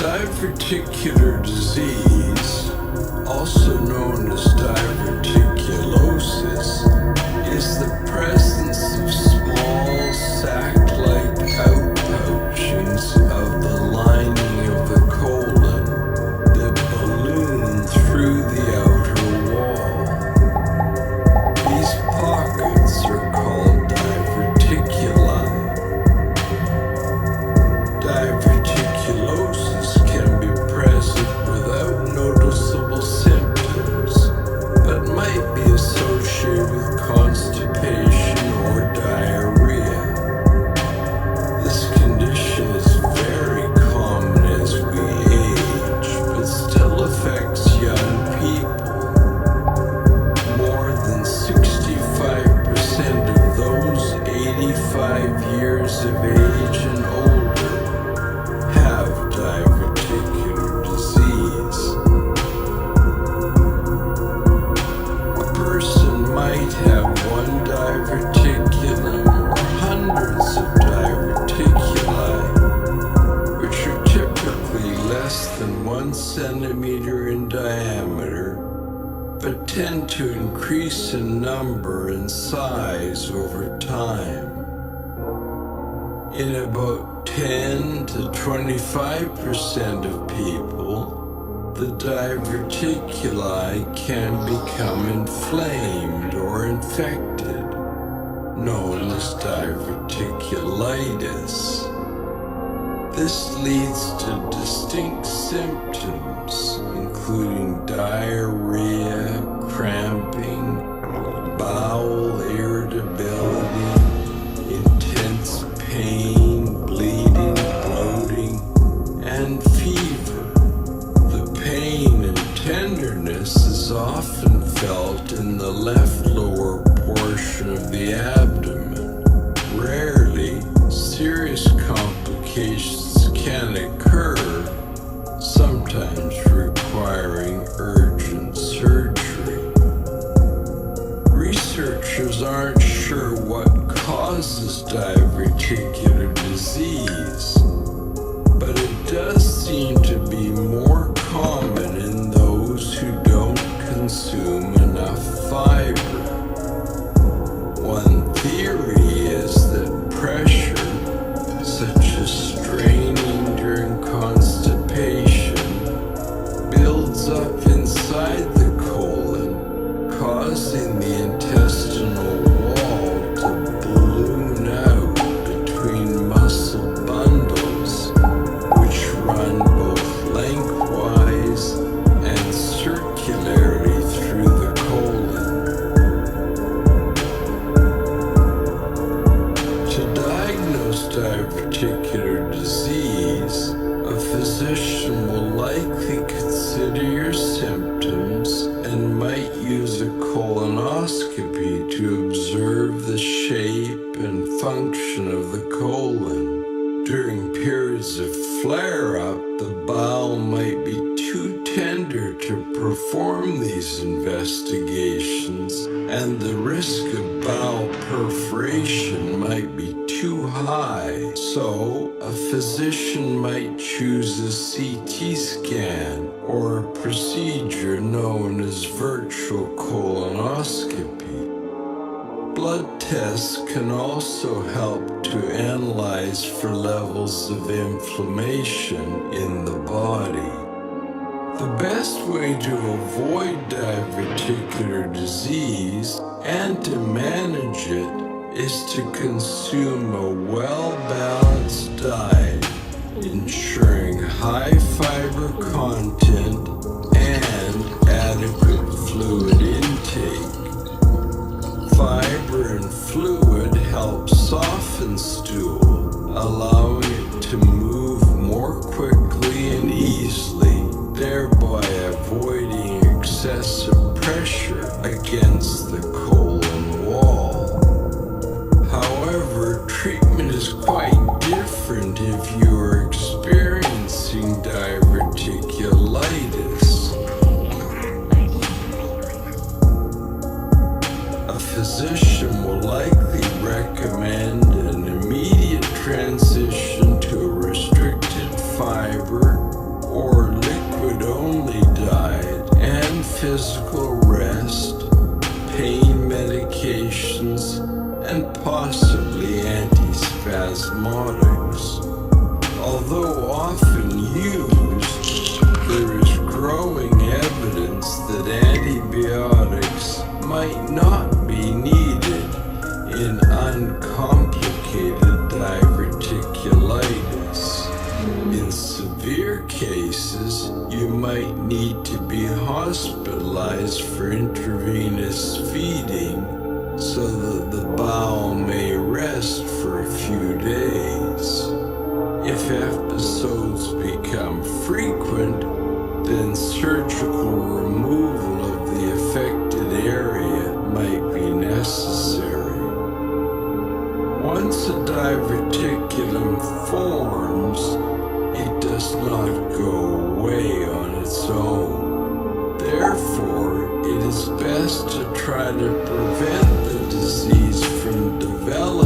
Diverticular disease, also known as diverticulosis, is the presence of small sac-like outpouchings of the lining of the colon that balloon through the outer wall. These pockets are called diverticuli. Diverticulosis can be present without noticeable symptoms, but might be associated with constipation or diarrhea. This condition is very common as we age, but still affects young people. More than 65% of those 85 years of age and older have diverticular disease. A person might have one diverticulum or hundreds of diverticuli, which are typically less than 1 centimeter in diameter, but tend to increase in number and size over time. In about 10 to 25% of people, the diverticuli can become inflamed or infected, known as diverticulitis. This leads to distinct symptoms, including diarrhea, cramping, bowel irritability, intense pain, bleeding, bloating, and fever. The pain and tenderness is often felt in the left lower portion of the abdomen. Rarely, serious complications can occur, sometimes requiring urgent surgery. Researchers aren't sure what causes diverticular disease, but it does seem to be more common in those who don't consume enough fiber. One theory is that pressure, such as straining during constipation, builds up inside the colon, causing the intestinal wall to balloon out between muscle bundles, which run both lengthwise and circularly through the colon. To diagnose diverticular disease, a physician will likely consider your symptoms and might use a colonoscopy to observe the shape and function of the colon. During periods of flare-up, the bowel might be too tender to perform these investigations, and the risk of bowel perforation might be too high, so a physician might choose a CT scan or a procedure known as virtual colonoscopy. Blood tests can also help to analyze for levels of inflammation in the body. The best way to avoid diverticular disease and to manage it is to consume a well-balanced diet, ensuring high fiber content and adequate fluid intake. Fiber and fluid help soften stool, allowing it to move more quickly and easily, thereby avoiding excessive pressure against the colon wall. However, treatment is quite different if you are experiencing diverticulitis. A physician will likely recommend an immediate transition antibiotics. Although often used, there is growing evidence that antibiotics might not be needed in uncomplicated diverticulitis. In severe cases, you might need to be hospitalized for intravenous feeding so that the bowel may rest for a few days. If episodes become frequent, then surgical removal of the affected area might be necessary. Once a diverticulum forms, it does not go away on its own. Therefore, it is best to try to prevent the disease from developing